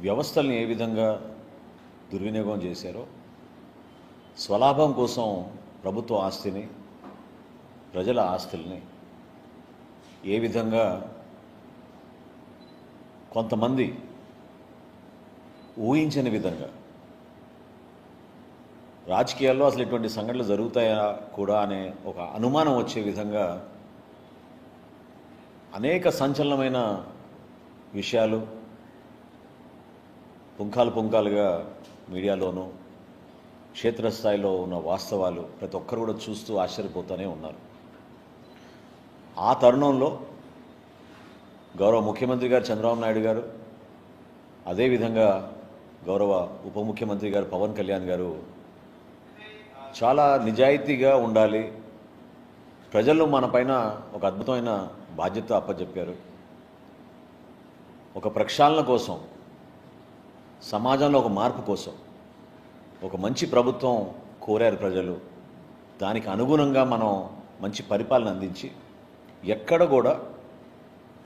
వ్యవస్థల్ని ఏ విధంగా దుర్వినియోగం చేశారో, స్వలాభం కోసం ప్రభుత్వ ఆస్తిని, ప్రజల ఆస్తుల్ని ఏ విధంగా కొంతమంది ఊహించని విధంగా రాజకీయాల్లో అసలు ఇటువంటి సంఘటనలు జరుగుతాయా కూడా అనే ఒక అనుమానం వచ్చే విధంగా అనేక సంచలనమైన విషయాలు పుంఖాలుగా మీడియాలోనూ క్షేత్రస్థాయిలో ఉన్న వాస్తవాలు ప్రతి ఒక్కరు కూడా చూస్తూ ఆశ్చర్యపోతూనే ఉన్నారు. ఆ తరుణంలో గౌరవ ముఖ్యమంత్రి గారు చంద్రబాబు నాయుడు గారు, అదేవిధంగా గౌరవ ఉప ముఖ్యమంత్రి గారు పవన్ కళ్యాణ్ గారు చాలా నిజాయితీగా ఉండాలి, ప్రజలు మన పైన ఒక అద్భుతమైన బాధ్యత అప్పచెప్పారు, ఒక ప్రక్షాళన కోసం, సమాజంలో ఒక మార్పు కోసం ఒక మంచి ప్రభుత్వం కోరారు ప్రజలు. దానికి అనుగుణంగా మనం మంచి పరిపాలన అందించి ఎక్కడ కూడా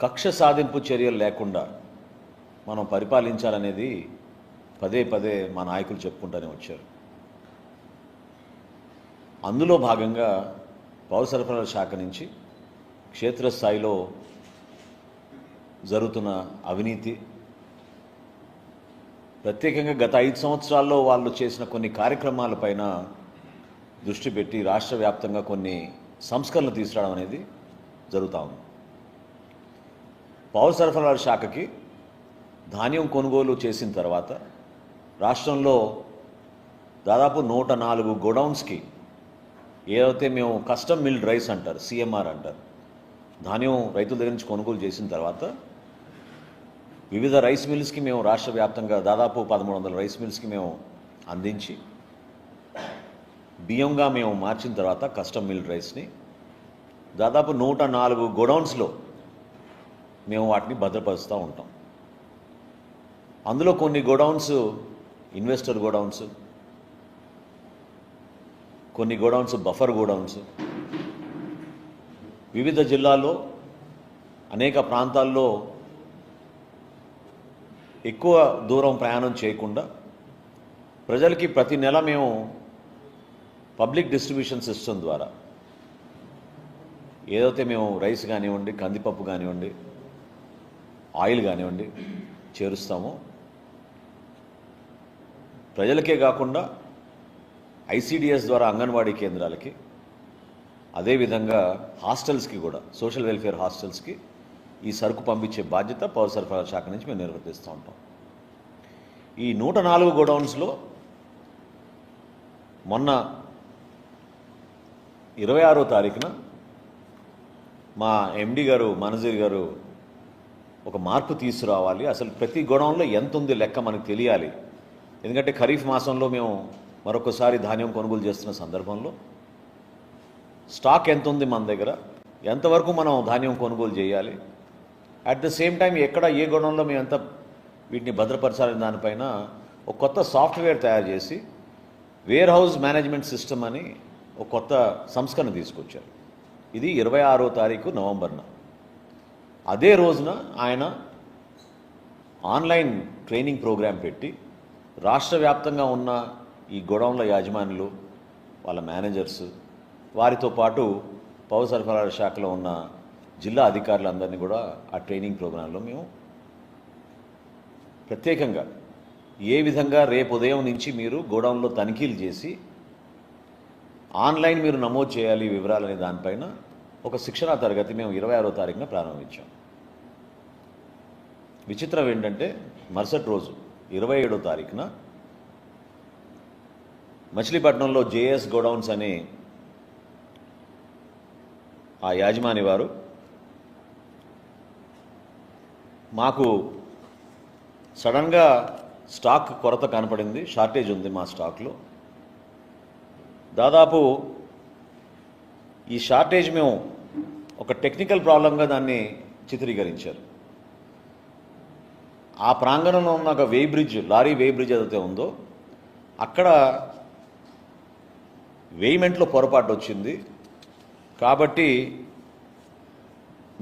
కక్ష సాధింపు చర్యలు లేకుండా మనం పరిపాలించాలనేది పదే పదే మా నాయకులు చెప్పుకుంటూనే వచ్చారు. అందులో భాగంగా పౌర సరఫరాల శాఖ నుంచి క్షేత్రస్థాయిలో జరుగుతున్న అవినీతి, ప్రత్యేకంగా గత 5 సంవత్సరాల్లో వాళ్ళు చేసిన కొన్ని కార్యక్రమాలపైన దృష్టి పెట్టి రాష్ట్ర వ్యాప్తంగా కొన్ని సంస్కరణలు తీసుకురావడం అనేది జరుగుతూ ఉంది. పౌర సరఫరాల శాఖకి ధాన్యం కొనుగోలు చేసిన తర్వాత రాష్ట్రంలో దాదాపు 104 గోడౌన్స్కి ఏదైతే మేము కస్టమ్ మిల్డ్ రైస్ అంటారు, సిఎంఆర్ అంటారు, ధాన్యం రైతుల దగ్గర నుంచి కొనుగోలు చేసిన తర్వాత వివిధ రైస్ మిల్స్కి మేము రాష్ట్ర వ్యాప్తంగా దాదాపు 1300 రైస్ మిల్స్కి మేము అందించి బియ్యంగా మేము మార్చిన తర్వాత కస్టమ్ మిల్డ్ రైస్ని దాదాపు 104 గోడౌన్స్లో మేము వాటిని భద్రపరుస్తూ ఉంటాం. అందులో కొన్ని గోడౌన్స్ ఇన్వెస్టర్ గోడౌన్స్, కొన్ని గోడౌన్స్ బఫర్ గోడౌన్స్, వివిధ జిల్లాల్లో అనేక ప్రాంతాల్లో ఎక్కువ దూరం ప్రయాణం చేయకుండా ప్రజలకి ప్రతి నెల మేము పబ్లిక్ డిస్ట్రిబ్యూషన్ సిస్టమ్ ద్వారా ఏదైతే మేము రైస్ కానివ్వండి, కందిపప్పు కానివ్వండి, ఆయిల్ కానివ్వండి చేరుస్తామో ప్రజలకే కాకుండా ఐసిడిఎస్ ద్వారా అంగన్వాడీ కేంద్రాలకి, అదేవిధంగా హాస్టల్స్కి కూడా, సోషల్ వెల్ఫేర్ హాస్టల్స్కి ఈ సరుకు పంపించే బాధ్యత పౌర సరఫరాల శాఖ నుంచి మేము నిర్వర్తిస్తూ ఉంటాం. ఈ 104 గోడౌన్స్లో మొన్న 26వ తారీఖున మా ఎండి గారు మనజీర్ గారు ఒక మార్పు తీసుకురావాలి, అసలు ప్రతి గోడౌన్లో ఎంత ఉంది లెక్క మనకు తెలియాలి. ఎందుకంటే ఖరీఫ్ మాసంలో మేము మరొకసారి ధాన్యం కొనుగోలు చేస్తున్న సందర్భంలో స్టాక్ ఎంత ఉంది మన దగ్గర, ఎంతవరకు మనం ధాన్యం కొనుగోలు చేయాలి, అట్ ద సేమ్ టైం ఎక్కడ ఏ గోడౌన్లో మేము ఎంత వీటిని భద్రపరచాలని దానిపైన ఒక కొత్త సాఫ్ట్వేర్ తయారు చేసి వేర్ హౌస్ మేనేజ్మెంట్ సిస్టమ్ అని ఒక కొత్త సంస్కరణ తీసుకొచ్చారు. ఇది 26వ తారీఖు నవంబర్న. అదే రోజున ఆయన ఆన్లైన్ ట్రైనింగ్ ప్రోగ్రాం పెట్టి రాష్ట్ర వ్యాప్తంగా ఉన్న ఈ గోడౌన్ల యాజమానులు, వాళ్ళ మేనేజర్స్, వారితో పాటు పౌర సరఫరాల శాఖలో ఉన్న జిల్లా అధికారులందరినీ కూడా ఆ ట్రైనింగ్ ప్రోగ్రాంలో మేము ప్రత్యేకంగా ఏ విధంగా రేపు ఉదయం నుంచి మీరు గోడౌన్లో తనిఖీలు చేసి ఆన్లైన్ మీరు నమోదు చేయాలి వివరాలనే దానిపైన ఒక శిక్షణా తరగతి మేము 26వ తారీఖున ప్రారంభించాం. విచిత్రం ఏంటంటే మరుసటి రోజు 27వ తారీఖున మచిలీపట్నంలో జేఎస్ గోడౌన్స్ అనే ఆ యాజమాని వారు మాకు సడన్గా స్టాక్ కొరత కనపడింది, షార్టేజ్ ఉంది మా స్టాక్లో. దాదాపు ఈ షార్టేజ్ మేము ఒక టెక్నికల్ ప్రాబ్లంగా దాన్ని చిత్రీకరించారు. ఆ ప్రాంగణంలో ఉన్న ఒక వే బ్రిడ్జ్, లారీ వే బ్రిడ్జ్ ఏదైతే ఉందో అక్కడ వేయిమెంట్లో పొరపాటు వచ్చింది. కాబట్టి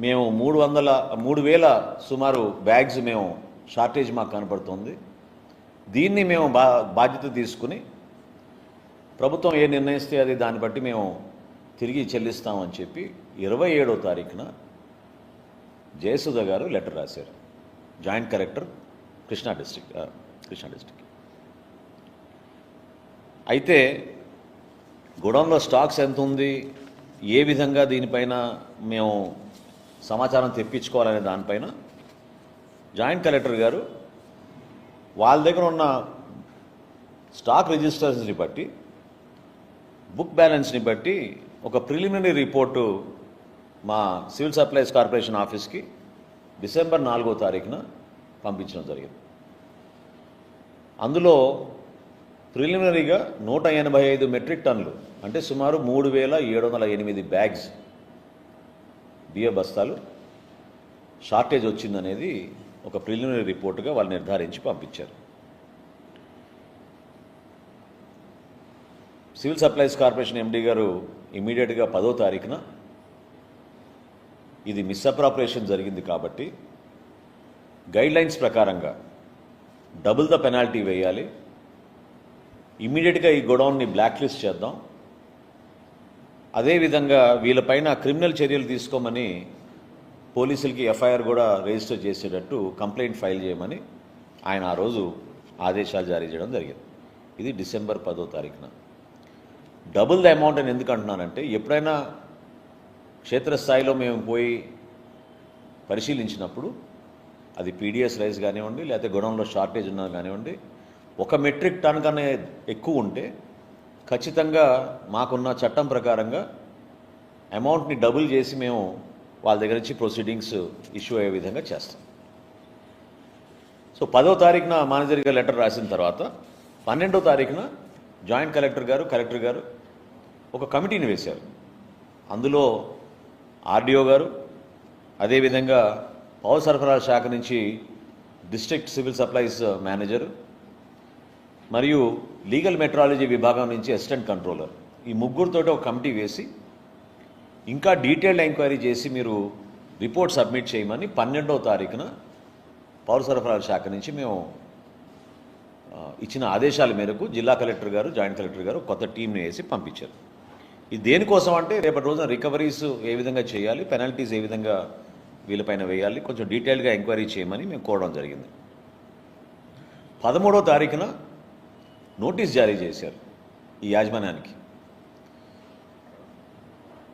మేము 3,000 సుమారు బ్యాగ్స్ మేము షార్టేజ్ మాకు కనపడుతుంది. దీన్ని మేము బాధ్యత తీసుకుని ప్రభుత్వం ఏ నిర్ణయిస్తే అది దాన్ని బట్టి మేము తిరిగి చెల్లిస్తామని చెప్పి 27వ తారీఖున జయసుధ గారు లెటర్ రాశారు, జాయింట్ కలెక్టర్ కృష్ణా డిస్ట్రిక్ట్. అయితే గోడౌన్లో స్టాక్స్ ఎంత ఉంది, ఏ విధంగా దీనిపైన మేము సమాచారం తెప్పించుకోవాలనే దానిపైన జాయింట్ కలెక్టర్ గారు వాళ్ళ దగ్గర ఉన్న స్టాక్ రిజిస్టర్స్ని బట్టి, బుక్ బ్యాలెన్స్ని బట్టి ఒక ప్రిలిమినరీ రిపోర్టు మా సివిల్ సప్లైస్ కార్పొరేషన్ ఆఫీస్కి డిసెంబర్ 4వ తారీఖున పంపించడం జరిగింది. అందులో ప్రిలిమినరీగా 185 మెట్రిక్ టన్నులు అంటే సుమారు 3708 బ్యాగ్స్ బియ్య బస్తాలు షార్టేజ్ వచ్చిందనేది ఒక ప్రిలిమినరీ రిపోర్టుగా వాళ్ళు నిర్ధారించి పంపించారు. సివిల్ సప్లైస్ కార్పొరేషన్ ఎండీ గారు ఇమీడియట్గా 10వ తారీఖున ఇది మిస్అప్రాపరేషన్ జరిగింది కాబట్టి గైడ్లైన్స్ ప్రకారంగా డబుల్ ద పెనాల్టీ వేయాలి, ఇమీడియట్గా ఈ గోడౌన్ని బ్లాక్ లిస్ట్ చేద్దాం, అదేవిధంగా వీళ్ళపైన క్రిమినల్ చర్యలు తీసుకోమని పోలీసులకి ఎఫ్ఐఆర్ కూడా రిజిస్టర్ చేసేటట్టు కంప్లైంట్ ఫైల్ చేయమని ఆయన ఆ రోజు ఆదేశాలు జారీ చేయడం జరిగింది. ఇది డిసెంబర్ 10వ తారీఖున. డబుల్ ద అమౌంట్ అని ఎందుకు అంటున్నానంటే, ఎప్పుడైనా క్షేత్రస్థాయిలో మేము పోయి పరిశీలించినప్పుడు అది పీడిఎస్ రైస్ కానివ్వండి, లేకపోతే గోడౌన్లో షార్టేజ్ ఉన్నది కానివ్వండి, 1 మెట్రిక్ టన్ కన్నా ఎక్కువ ఉంటే ఖచ్చితంగా మాకున్న చట్టం ప్రకారంగా అమౌంట్ని డబుల్ చేసి మేము వాళ్ళ దగ్గర నుంచి ప్రొసీడింగ్స్ ఇష్యూ అయ్యే విధంగా చేస్తాం. సో 10వ తారీఖున మేనేజర్ గారు లెటర్ రాసిన తర్వాత 12వ తారీఖున జాయింట్ కలెక్టర్ గారు ఒక కమిటీని వేశారు. అందులో ఆర్డీఓ గారు, అదేవిధంగా పౌర సరఫరాల శాఖ నుంచి డిస్ట్రిక్ట్ సివిల్ సప్లైస్ మేనేజర్ మరియు లీగల్ మెట్రాలజీ విభాగం నుంచి అసిస్టెంట్ కంట్రోలర్, ఈ ముగ్గురితోటి ఒక కమిటీ వేసి ఇంకా డీటెయిల్డ్ ఎంక్వైరీ చేసి మీరు రిపోర్ట్ సబ్మిట్ చేయమని 12వ తారీఖున పౌర సరఫరాల శాఖ నుంచి మేము ఇచ్చిన ఆదేశాల మేరకు జిల్లా కలెక్టర్ గారు, జాయింట్ కలెక్టర్ గారు కొత్త టీంని వేసి పంపించారు. ఇది దేనికోసం అంటే రేపటి రోజున రికవరీస్ ఏ విధంగా చేయాలి, పెనాల్టీస్ ఏ విధంగా వీళ్ళపైన వేయాలి, కొంచెం డీటెయిల్గా ఎంక్వైరీ చేయమని మేము కోరడం జరిగింది. 13వ తారీఖున నోటీస్ జారీ చేశారు ఈ యాజమాన్యానికి.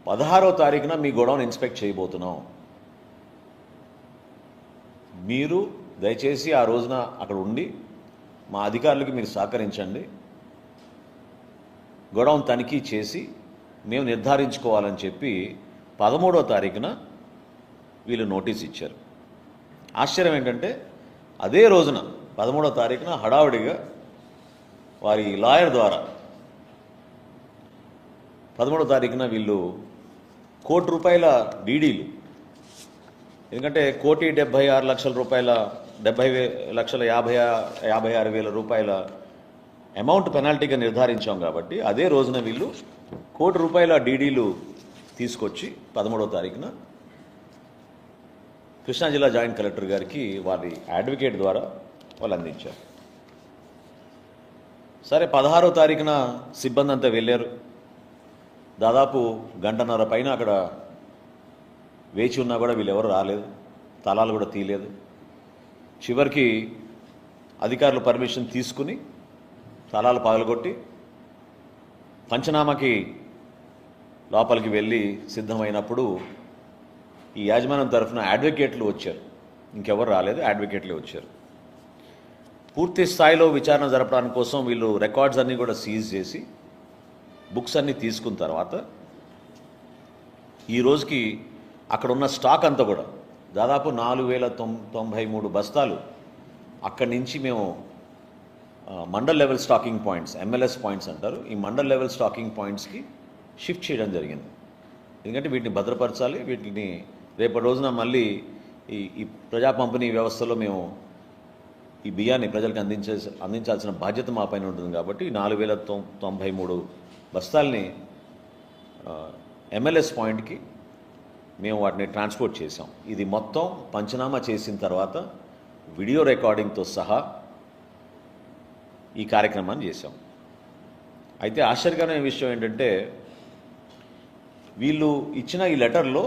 16వ తారీఖున మీ గోడౌన్ ఇన్స్పెక్ట్ చేయబోతున్నాం, మీరు దయచేసి ఆ రోజున అక్కడ ఉండి మా అధికారులకి మీరు సహకరించండి, గోడౌన్ తనిఖీ చేసి మేము నిర్ధారించుకోవాలని చెప్పి 13వ తారీఖున వీళ్ళు నోటీస్ ఇచ్చారు. ఆశ్చర్యం ఏంటంటే అదే రోజున 13వ తారీఖున హడావుడిగా వారి లాయర్ ద్వారా 13వ తారీఖున వీళ్ళు ₹1,00,00,000 డీడీలు, ఎందుకంటే ₹1,76,00,000 ₹70,56,000 అమౌంట్ పెనాల్టీగా నిర్ధారించాం కాబట్టి అదే రోజున వీళ్ళు ₹1,00,00,000 డీడీలు తీసుకొచ్చి 13వ తారీఖున కృష్ణా జిల్లా జాయింట్ కలెక్టర్ గారికి వారి అడ్వకేట్ ద్వారా వాళ్ళు అందించారు. సరే 16వ తారీఖున సిబ్బంది అంతా వెళ్ళారు. దాదాపు గంటన్నర పైన అక్కడ వేచి ఉన్నా కూడా వీళ్ళెవరు రాలేదు, తలాలు కూడా తీయలేదు. చివరికి అధికారులు పర్మిషన్ తీసుకుని తలాలు పగలగొట్టి పంచనామాకి లోపలికి వెళ్ళి సిద్ధమైనప్పుడు ఈ యాజమాన్యం తరఫున అడ్వకేట్లు వచ్చారు, ఇంకెవరు రాలేదు, అడ్వకేట్లే వచ్చారు. పూర్తి స్థాయిలో విచారణ జరపడానికి కోసం వీళ్ళు రికార్డ్స్ అన్నీ కూడా సీజ్ చేసి బుక్స్ అన్నీ తీసుకున్న తర్వాత ఈ రోజుకి అక్కడ ఉన్న స్టాక్ అంతా కూడా దాదాపు 4,093 బస్తాలు అక్కడి నుంచి మేము mandal level stocking points, MLS points అంటారు, ఈ మండల్ లెవెల్ స్టాకింగ్ పాయింట్స్కి షిఫ్ట్ చేయడం జరిగింది. ఎందుకంటే వీటిని భద్రపరచాలి, వీటిని రేపటి రోజున మళ్ళీ ఈ ప్రజా పంపిణీ వ్యవస్థలో మేము ఈ బియ్యాన్ని ప్రజలకు అందించాల్సిన బాధ్యత మా పైన ఉంటుంది. కాబట్టి 4,093 బస్తాల్ని ఎంఎల్ఎస్ పాయింట్కి మేము వాటిని ట్రాన్స్పోర్ట్ చేసాం. ఇది మొత్తం పంచనామా చేసిన తర్వాత వీడియో రికార్డింగ్తో సహా ఈ కార్యక్రమాన్ని చేశాం. అయితే ఆశ్చర్యకరమైన విషయం ఏంటంటే వీళ్ళు ఇచ్చిన ఈ లెటర్లో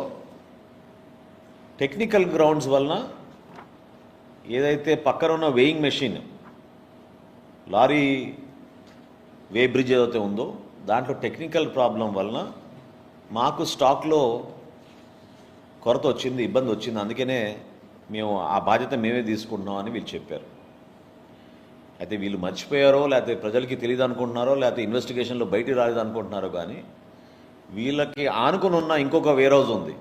టెక్నికల్ గ్రౌండ్స్ వలన ఏదైతే పక్కన ఉన్న వేయింగ్ మెషిన్ లారీ వే బ్రిడ్జ్ ఏదైతే ఉందో దాంట్లో టెక్నికల్ ప్రాబ్లం వలన మాకు స్టాక్లో కొరత వచ్చింది, ఇబ్బంది వచ్చింది, అందుకనే మేము ఆ బాధ్యత మేమే తీసుకుంటున్నామని వీళ్ళు చెప్పారు. అయితే వీళ్ళు మర్చిపోయారో లేకపోతే ప్రజలకి తెలియదు అనుకుంటున్నారో లేకపోతే ఇన్వెస్టిగేషన్లో బయటికి రాలేదు అనుకుంటున్నారో కానీ వీళ్ళకి ఆనుకుని ఉన్న ఇంకొక వేర్ హౌస్ ఉంది,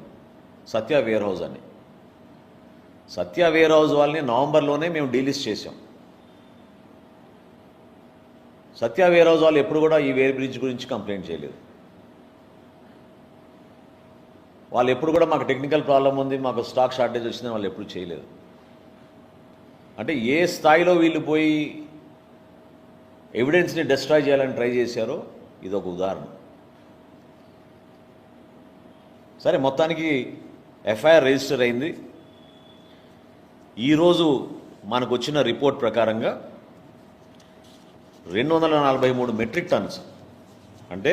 సత్య వేర్ హౌస్ అని. సత్య వేర్ హౌస్ వాళ్ళని నవంబర్లోనే మేము డీలిస్ట్ చేసాం. సత్య వేర్ హౌస్ వాళ్ళు ఎప్పుడు కూడా ఈ వేర్ బ్రిడ్జ్ గురించి కంప్లైంట్ చేయలేదు. వాళ్ళు ఎప్పుడు కూడా మాకు టెక్నికల్ ప్రాబ్లం ఉంది, మాకు స్టాక్ షార్టేజ్ వచ్చిందని వాళ్ళు ఎప్పుడు చేయలేదు. అంటే ఏ స్థాయిలో వీళ్ళు పోయి ఎవిడెన్స్ని డిస్ట్రాయ్ చేయాలని ట్రై చేశారో ఇది ఒక ఉదాహరణ. సరే, మొత్తానికి ఎఫ్ఐఆర్ రిజిస్టర్ అయింది. ఈరోజు మనకు వచ్చిన రిపోర్ట్ ప్రకారంగా 243 మెట్రిక్ టన్స్ అంటే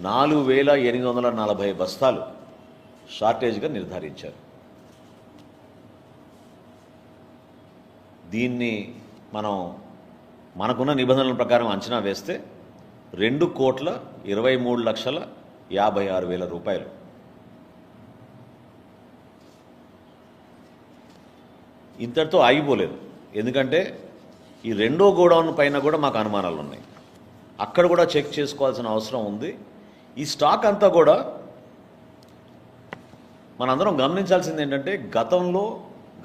4840 బస్తాలు షార్టేజ్గా నిర్ధారించారు. దీన్ని మనకున్న నిబంధనల ప్రకారం అంచనా వేస్తే 2,23,56,000 రూపాయలు. ఇంతటితో ఆగిపోలేదు. ఎందుకంటే ఈ రెండో గోడౌన్ పైన కూడా మాకు అనుమానాలు ఉన్నాయి. అక్కడ కూడా చెక్ చేసుకోవాల్సిన అవసరం ఉంది. ఈ స్టాక్ అంతా కూడా మనందరం గమనించాల్సింది ఏంటంటే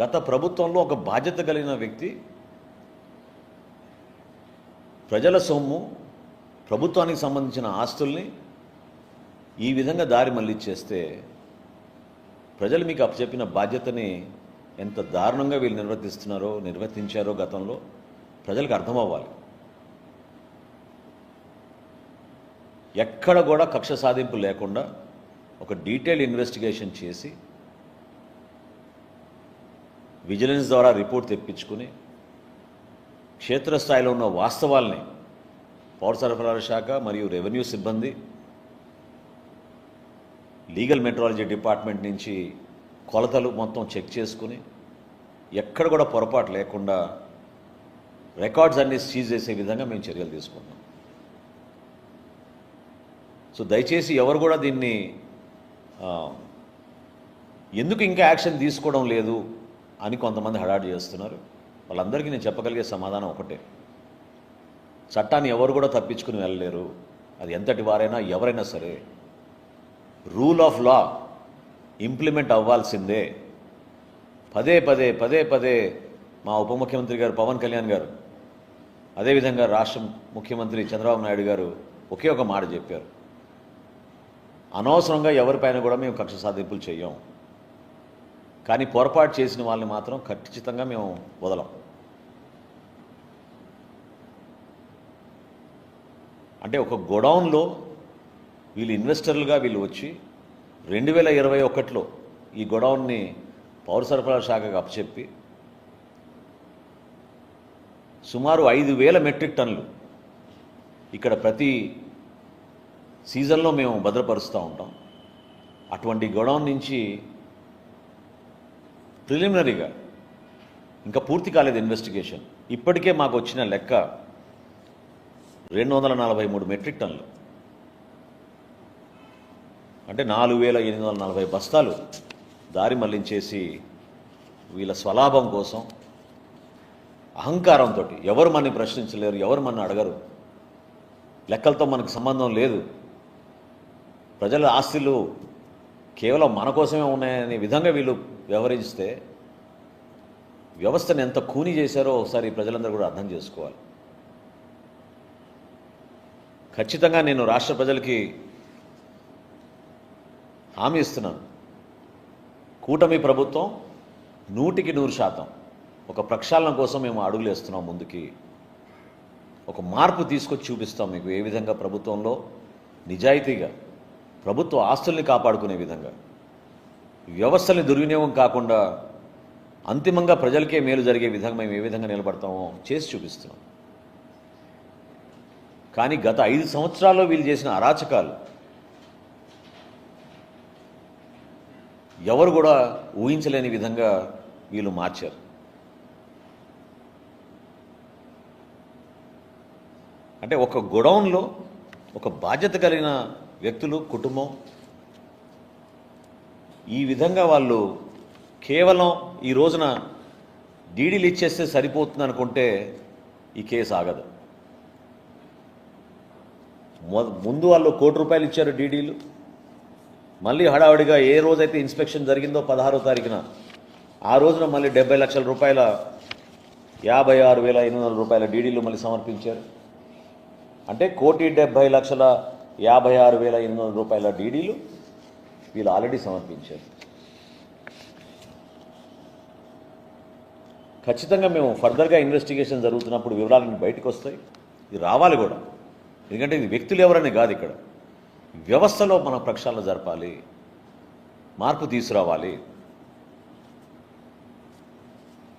గత ప్రభుత్వంలో ఒక బాధ్యత కలిగిన వ్యక్తి ప్రజల సొమ్ము, ప్రభుత్వానికి సంబంధించిన ఆస్తుల్ని ఈ విధంగా దారి మళ్లిచ్చేస్తే ప్రజలు మీకు అప్పచెప్పిన బాధ్యతని ఎంత దారుణంగా వీళ్ళు నిర్వర్తించారో గతంలో ప్రజలకు అర్థమవ్వాలి. ఎక్కడ కూడా కక్ష సాధింపు లేకుండా ఒక డీటెయిల్డ్ ఇన్వెస్టిగేషన్ చేసి విజిలెన్స్ ద్వారా రిపోర్ట్ తెప్పించుకుని క్షేత్రస్థాయిలో ఉన్న వాస్తవాల్ని పౌర సరఫరాల శాఖ మరియు రెవెన్యూ సిబ్బంది, లీగల్ మెట్రాలజీ డిపార్ట్మెంట్ నుంచి కొలతలు మొత్తం చెక్ చేసుకుని ఎక్కడ కూడా పొరపాటు లేకుండా రికార్డ్స్ అన్ని సీజ్ చేసే విధంగా మేము చర్యలు తీసుకుంటాం. సో దయచేసి ఎవరు కూడా దీన్ని ఎందుకు ఇంకా యాక్షన్ తీసుకోవడం లేదు అని కొంతమంది హడాడి చేస్తున్నారు. వాళ్ళందరికీ నేను చెప్పగలిగే సమాధానం ఒకటే: చట్టాన్ని ఎవరు కూడా తప్పించుకుని వెళ్ళలేరు. అది ఎంతటి వారైనా ఎవరైనా సరే రూల్ ఆఫ్ లా ఇంప్లిమెంట్ అవ్వాల్సిందే. పదే పదే మా ఉప ముఖ్యమంత్రి గారు పవన్ కళ్యాణ్ గారు, అదేవిధంగా రాష్ట్ర ముఖ్యమంత్రి చంద్రబాబు నాయుడు గారు ఒకే ఒక మాట చెప్పారు: అనవసరంగా ఎవరిపైన కూడా మేము కక్ష సాధింపులు చేయం, కానీ పొరపాటు చేసిన వాళ్ళని మాత్రం ఖచ్చితంగా మేము వదలం. అంటే ఒక గోడౌన్లో వీళ్ళు ఇన్వెస్టర్లుగా వచ్చి 2021లో ఈ గోడౌన్ని పౌర సరఫరాల శాఖకు అప్పచెప్పి సుమారు 5,000 మెట్రిక్ టన్నులు ఇక్కడ ప్రతి సీజన్లో మేము భద్రపరుస్తూ ఉంటాం. అటువంటి గోడౌన్ నుంచి ప్రిలిమినరీగా ఇంకా పూర్తి కాలేదు ఇన్వెస్టిగేషన్. ఇప్పటికే మాకు వచ్చిన లెక్క 243 మెట్రిక్ టన్నులు అంటే 4,840 బస్తాలు దారి మళ్లించేసి వీళ్ళ స్వలాభం కోసం అహంకారంతో ఎవరు మనని ప్రశ్నించలేరు, ఎవరు మన అడగరు, లెక్కలతో మనకు సంబంధం లేదు, ప్రజల ఆస్తులు కేవలం మన కోసమే ఉన్నాయనే విధంగా వీళ్ళు వ్యవహరిస్తే వ్యవస్థను ఎంత కూని చేశారో ఒకసారి ప్రజలందరూ కూడా అర్థం చేసుకోవాలి. ఖచ్చితంగా నేను రాష్ట్ర ప్రజలకి హామీ ఇస్తున్నాను, కూటమి ప్రభుత్వం 100% ఒక ప్రక్షాళన కోసం మేము అడుగులు వేస్తున్నాం ముందుకి. ఒక మార్పు తీసుకొచ్చి చూపిస్తాం మీకు ఏ విధంగా ప్రభుత్వంలో నిజాయితీగా ప్రభుత్వ ఆస్తుల్ని కాపాడుకునే విధంగా, వ్యవస్థల్ని దుర్వినియోగం కాకుండా అంతిమంగా ప్రజలకే మేలు జరిగే విధంగా మేము ఏ విధంగా నిలబడతామో చేసి చూపిస్తున్నాం. కానీ గత 5 సంవత్సరాల్లో వీళ్ళు చేసిన అరాచకాలు ఎవరు కూడా ఊహించలేని విధంగా వీళ్ళు మార్చారు. అంటే ఒక గొడౌన్లో ఒక బాధ్యత కలిగిన వ్యక్తులు, కుటుంబం ఈ విధంగా వాళ్ళు కేవలం ఈ రోజున డీడీలు ఇచ్చేస్తే సరిపోతుంది అనుకుంటే ఈ కేసు ఆగదు. ముందు వాళ్ళు ₹1 కోటి ఇచ్చారు డీడీలు. మళ్ళీ హడావుడిగా ఏ రోజైతే ఇన్స్పెక్షన్ జరిగిందో 16వ తారీఖున ఆ రోజున మళ్ళీ ₹70 లక్షల ₹56,800 డీడీలు మళ్ళీ సమర్పించారు. అంటే ₹1,70,56,800 డీడీలు వీళ్ళు ఆల్రెడీ సమర్పించారు. ఖచ్చితంగా మేము ఫర్దర్గా ఇన్వెస్టిగేషన్ జరుగుతున్నప్పుడు వివరాలన్నీ బయటకు వస్తాయి. ఇది రావాలి కూడా, ఎందుకంటే ఇది వ్యక్తులు ఎవరని కాదు, ఇక్కడ వ్యవస్థలో మనం ప్రక్షాళన జరపాలి, మార్పు తీసుకురావాలి.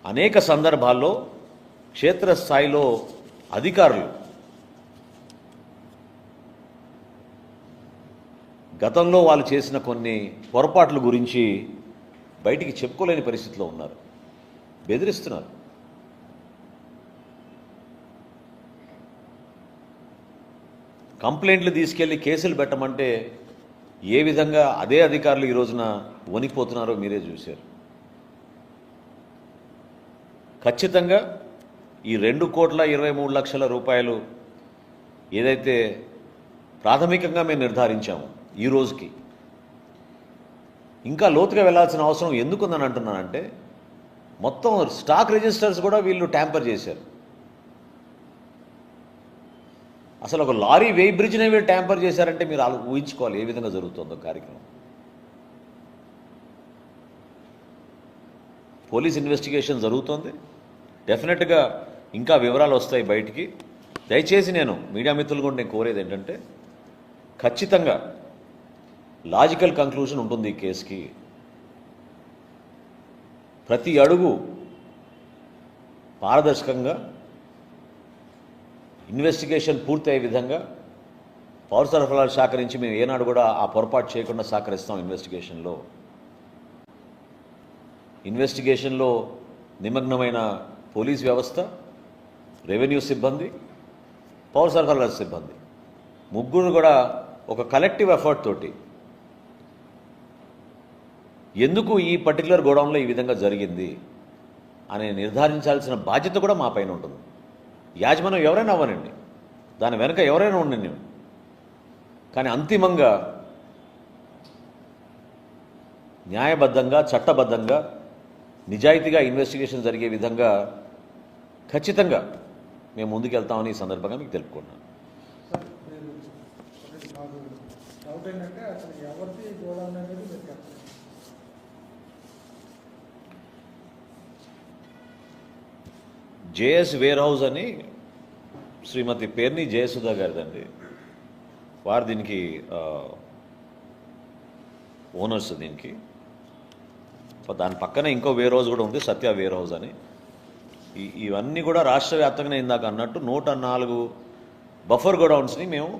అనేక సందర్భాల్లో క్షేత్రస్థాయిలో అధికారులు గతంలో వాళ్ళు చేసిన కొన్ని పొరపాట్ల గురించి బయటికి చెప్పుకోలేని పరిస్థితిలో ఉన్నారు, బెదిరిస్తున్నారు. కంప్లైంట్లు తీసుకెళ్లి కేసులు పెట్టమంటే ఏ విధంగా అదే అధికారులు ఈ రోజున వణికిపోతున్నారో మీరే చూశారు. ఖచ్చితంగా ఈ ₹2,23,00,000 ఏదైతే ప్రాథమికంగా మేము నిర్ధారించాము ఈ రోజుకి, ఇంకా లోతుగా వెళ్లాల్సిన అవసరం ఎందుకుందని అంటున్నానంటే మొత్తం స్టాక్ రిజిస్టర్స్ కూడా వీళ్ళు ట్యాంపర్ చేశారు. అసలు ఒక లారీ వెయి బ్రిడ్జ్నే వీళ్ళు ట్యాంపర్ చేశారంటే మీరు ఊహించుకోవాలి ఏ విధంగా జరుగుతుందో కార్యక్రమం. పోలీస్ ఇన్వెస్టిగేషన్ జరుగుతోంది, డెఫినెట్గా ఇంకా వివరాలు వస్తాయి బయటికి. దయచేసి నేను మీడియా మిత్రులు కూడా నేను కోరేది ఏంటంటే ఖచ్చితంగా లాజికల్ కంక్లూజన్ ఉంటుంది ఈ కేసుకి. ప్రతి అడుగు పారదర్శకంగా ఇన్వెస్టిగేషన్ పూర్తయ్యే విధంగా పౌర సరఫరాల శాఖ నుంచి మేము ఏనాడు కూడా ఆ పొరపాటు చేయకుండా సహకరిస్తాం. ఇన్వెస్టిగేషన్లో నిమగ్నమైన పోలీస్ వ్యవస్థ, రెవెన్యూ సిబ్బంది, పౌర సరఫరాల సిబ్బంది ముగ్గురు కూడా ఒక కలెక్టివ్ ఎఫర్ట్ తోటి ఎందుకు ఈ పర్టికులర్ గోడౌన్లో ఈ విధంగా జరిగింది అని నిర్ధారించాల్సిన బాధ్యత కూడా మా పైన ఉంటుంది. యాజమాన్యం ఎవరైనా అవ్వనండి, దాని వెనక ఎవరైనా ఉండండి, కానీ అంతిమంగా న్యాయబద్ధంగా, చట్టబద్ధంగా, నిజాయితీగా ఇన్వెస్టిగేషన్ జరిగే విధంగా ఖచ్చితంగా మేము ముందుకెళ్తామని ఈ సందర్భంగా మీకు తెలుపుకున్నాను. జేఎస్ వేర్ హౌస్ అని శ్రీమతి పేర్ని జయసుధా గారిదండి, వారు దీనికి ఓనర్స్. దీనికి దాని పక్కనే ఇంకో వేర్ హౌస్ కూడా ఉంది, సత్య వేర్ హౌస్ అని. ఇవన్నీ కూడా రాష్ట్ర వ్యాప్తంగా ఇందాక అన్నట్టు 104 బఫర్ గోడౌన్స్ని మేము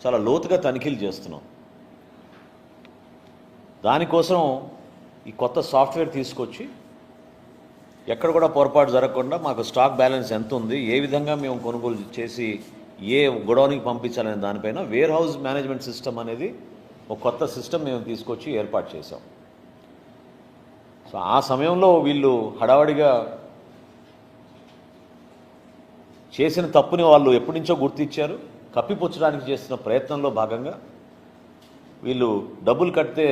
చాలా లోతుగా తనిఖీలు చేస్తున్నాం. దానికోసం ఈ కొత్త సాఫ్ట్వేర్ తీసుకొచ్చి ఎక్కడ కూడా పొరపాటు జరగకుండా మాకు స్టాక్ బ్యాలెన్స్ ఎంత ఉంది, ఏ విధంగా మేము కొనుగోలు చేసి ఏ గొడౌన్కి పంపించాలనే దానిపైన వేర్ హౌస్ మేనేజ్మెంట్ సిస్టమ్ అనేది ఒక కొత్త సిస్టమ్ మేము తీసుకొచ్చి ఏర్పాటు చేశాం. సో ఆ సమయంలో వీళ్ళు హడావడిగా చేసిన తప్పుని వాళ్ళు ఎప్పటి నుంచో గుర్తించారు. కప్పిపుచ్చడానికి చేస్తున్న ప్రయత్నంలో భాగంగా వీళ్ళు డబ్బులు కడితే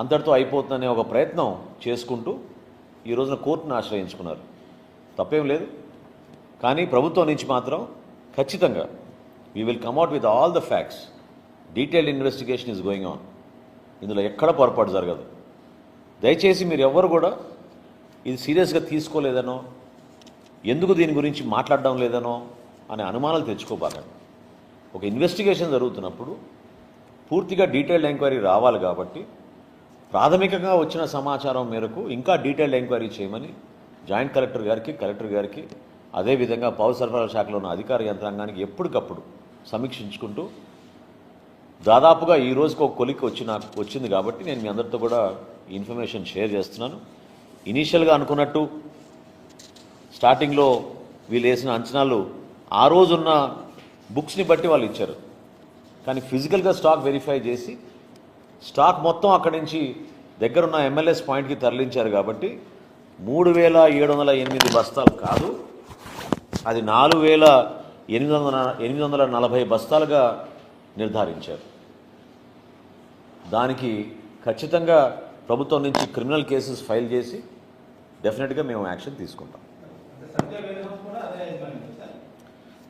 అంతటితో అయిపోతుందనే ఒక ప్రయత్నం చేసుకుంటూ ఈ రోజున కోర్టును ఆశ్రయించుకున్నారు. తప్పేం లేదు, కానీ ప్రభుత్వం నుంచి మాత్రం ఖచ్చితంగా we will come out with all the facts. Detailed investigation is going on. ఇందులో ఎక్కడ పొరపాటు జరగదు. దయచేసి మీరు ఎవ్వరు కూడా ఇది సీరియస్గా తీసుకోలేదనో, ఎందుకు దీని గురించి మాట్లాడడం లేదనో అనే అనుమానాలు తెచ్చుకోబాకండి. ఒక ఇన్వెస్టిగేషన్ జరుగుతున్నప్పుడు పూర్తిగా డీటెయిల్డ్ ఎంక్వైరీ రావాలి కాబట్టి ప్రాథమికంగా వచ్చిన సమాచారం మేరకు ఇంకా డీటెయిల్డ్ ఎంక్వైరీ చేయమని జాయింట్ కలెక్టర్ గారికి అదేవిధంగా పౌర సరఫరాల శాఖలో ఉన్న అధికార యంత్రాంగానికి ఎప్పటికప్పుడు సమీక్షించుకుంటూ దాదాపుగా ఈ రోజుకి ఒక కొలిక్ వచ్చింది కాబట్టి నేను మీ అందరితో కూడా ఇన్ఫర్మేషన్ షేర్ చేస్తున్నాను. ఇనీషియల్గా అనుకున్నట్టు స్టార్టింగ్లో వీళ్ళు వేసిన అంచనాలు ఆ రోజున్న బుక్స్ని బట్టి వాళ్ళు ఇచ్చారు. కానీ ఫిజికల్గా స్టాక్ వెరిఫై చేసి స్టాక్ మొత్తం అక్కడి నుంచి దగ్గరున్న MLS పాయింట్కి తరలించారు కాబట్టి 3708 బస్తాలు కాదు, అది 4840 బస్తాలుగా నిర్ధారించారు. దానికి ఖచ్చితంగా ప్రభుత్వం నుంచి క్రిమినల్ కేసెస్ ఫైల్ చేసి డెఫినెట్గా మేము యాక్షన్ తీసుకుంటాం.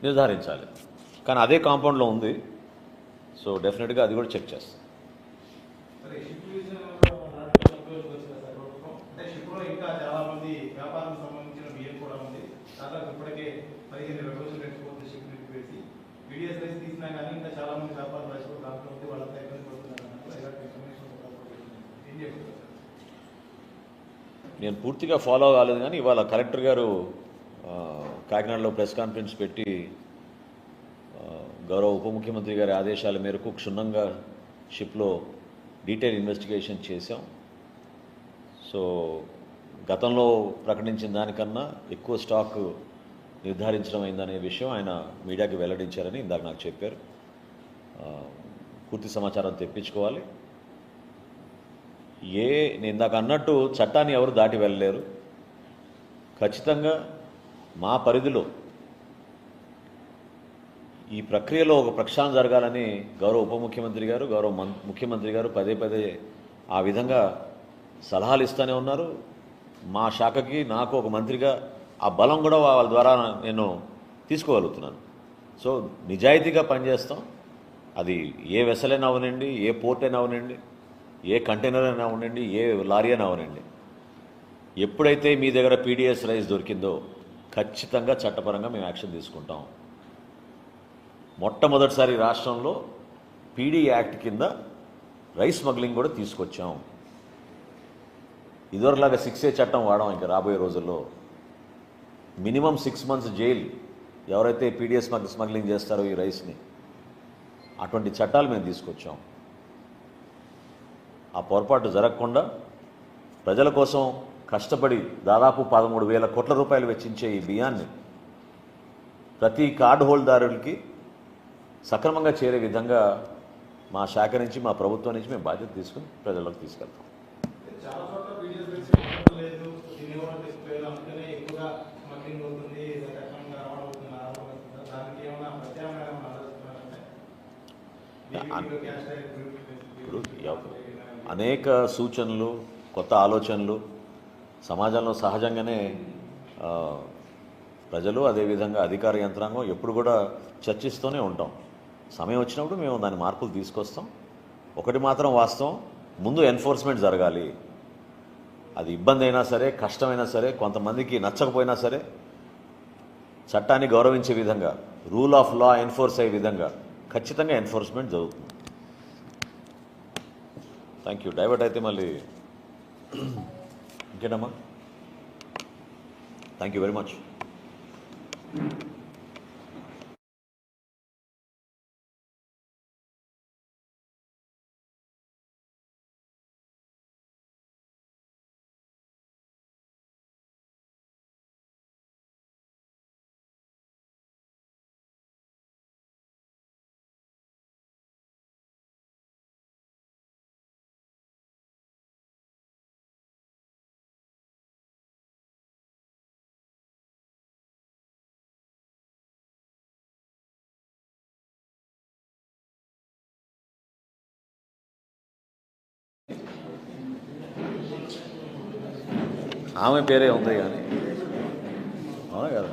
నిర్ధారించాలి, కానీ అదే కాంపౌండ్లో ఉంది. సో డెఫినెట్గా అది కూడా చెక్ చేస్తాం. నేను పూర్తిగా ఫాలో కాలేదు, కానీ ఇవాళ కలెక్టర్ గారు కాకినాడలో ప్రెస్ కాన్ఫరెన్స్ పెట్టి గౌరవ ఉప ముఖ్యమంత్రి గారి ఆదేశాల మేరకు క్షుణ్ణంగా షిప్లో డీటెయిల్ ఇన్వెస్టిగేషన్ చేశాం. సో గతంలో ప్రకటించిన దానికన్నా ఎక్కువ స్టాక్ నిర్ధారించడం అయిందనే విషయం ఆయన మీడియాకి వెల్లడించారని ఇందాక నాకు చెప్పారు. పూర్తి సమాచారం తెప్పించుకోవాలి. నేను ఇందాక అన్నట్టు చట్టాన్ని ఎవరు దాటి వెళ్ళలేరు. ఖచ్చితంగా మా పరిధిలో ఈ ప్రక్రియలో ఒక ప్రక్షాళన జరగాలని గౌరవ ఉప ముఖ్యమంత్రి గారు, గౌరవ ముఖ్యమంత్రి గారు పదే ఆ విధంగా సలహాలు ఇస్తూనే ఉన్నారు. మా శాఖకి నాకు ఒక మంత్రిగా ఆ బలం కూడా వాళ్ళ ద్వారా నేను తీసుకోగలుగుతున్నాను. సో నిజాయితీగా పనిచేస్తాం. అది ఏ వెసల్ అయినా అవనండి, ఏ పోర్ట్ అయినా అవనండి, ఏ కంటైనర్ అయినా ఉండండి, ఏ లారీ అయినా అవనండి, ఎప్పుడైతే మీ దగ్గర PDS రైస్ దొరికిందో ఖచ్చితంగా చట్టపరంగా మేము యాక్షన్ తీసుకుంటాం. మొట్టమొదటిసారి రాష్ట్రంలో PD యాక్ట్ కింద రైస్ స్మగ్లింగ్ కూడా తీసుకొచ్చాం. ఇదివరలాగా 6A చట్టం వాడాం. ఇంకా రాబోయే రోజుల్లో మినిమం 6 months జైలు ఎవరైతే PDS స్మగ్లింగ్ చేస్తారో ఈ రైస్ని, అటువంటి చట్టాలు మేము తీసుకొచ్చాం. ఆ పొరపాటు జరగకుండా ప్రజల కోసం కష్టపడి దాదాపు 13,000 కోట్ల రూపాయలు వెచ్చించే ఈ బియ్యాన్ని ప్రతి కార్డు హోల్డర్కి సక్రమంగా చేరే విధంగా మా శాఖ నుంచి, మా ప్రభుత్వం నుంచి మేము బాధ్యత తీసుకుని ప్రజలకు తీసుకెళ్తాం. ఇప్పుడు అనేక సూచనలు, కొత్త ఆలోచనలు సమాజంలో సహజంగానే ప్రజలు అదేవిధంగా అధికార యంత్రాంగం ఎప్పుడు కూడా చర్చిస్తూనే ఉంటాం. సమయం వచ్చినప్పుడు మేము దాని మార్పులు తీసుకొస్తాం. ఒకటి మాత్రం వాస్తవం, ముందు ఎన్ఫోర్స్మెంట్ జరగాలి. అది ఇబ్బంది అయినా సరే, కష్టమైనా సరే, కొంతమందికి నచ్చకపోయినా సరే, చట్టాన్ని గౌరవించే విధంగా, రూల్ ఆఫ్ లా ఎన్ఫోర్స్ అయ్యే విధంగా ఖచ్చితంగా ఎన్ఫోర్స్మెంట్ జరుగుతుంది. Thank you. డైవర్ట్ అయితే మళ్ళీ ఇంకేనమ్మా. Thank you very much. ఆమె పేరే ఉంది కానీ అవునా కదా.